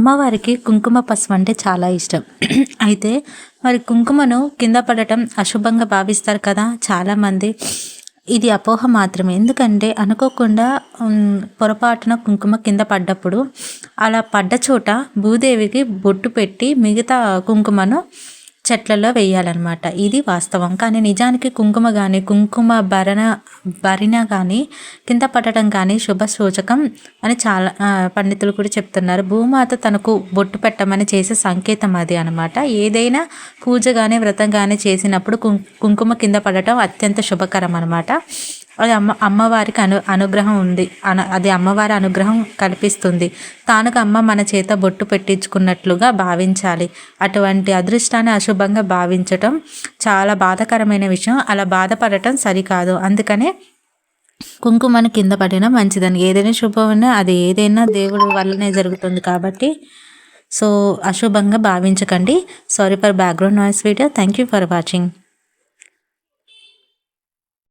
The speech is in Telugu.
అమ్మవారికి కుంకుమ పసుపు అంటే చాలా ఇష్టం. అయితే మరి కుంకుమను కింద పడటం అశుభంగా భావిస్తారు కదా చాలామంది. ఇది అపోహ మాత్రమే. ఎందుకంటే అనుకోకుండా పొరపాటున కుంకుమ కింద పడ్డప్పుడు అలా పడ్డ చోట భూదేవికి బొట్టు పెట్టి మిగతా కుంకుమను చెట్లలో వేయాలన్నమాట. ఇది వాస్తవం. కానీ నిజానికి కుంకుమ కానీ కుంకుమ భరిణ కానీ కింద పడటం కానీ శుభ సూచకం అని చాలా పండితులు కూడా చెప్తున్నారు. భూమాత తనకు బొట్టు పెట్టమని చేసే సంకేతం అది అనమాట. ఏదైనా పూజ కానీ వ్రతం కానీ చేసినప్పుడు కుంకుమ కింద పడటం అత్యంత శుభకరం అనమాట. అది అమ్మవారికి అనుగ్రహం ఉంది. అది అమ్మవారి అనుగ్రహం కల్పిస్తుంది. తానుగా అమ్మ మన చేత బొట్టు పెట్టించుకున్నట్లుగా భావించాలి. అటువంటి అదృష్టాన్ని అశుభంగా భావించటం చాలా బాధాకరమైన విషయం. అలా బాధపడటం సరికాదు. అందుకనే కుంకుమను కింద పడినా మంచిదని. ఏదైనా శుభమైనా అది ఏదైనా దేవుడి వల్లనే జరుగుతుంది కాబట్టి సో అశుభంగా భావించకండి. Sorry for background noise video. Thank you for watching.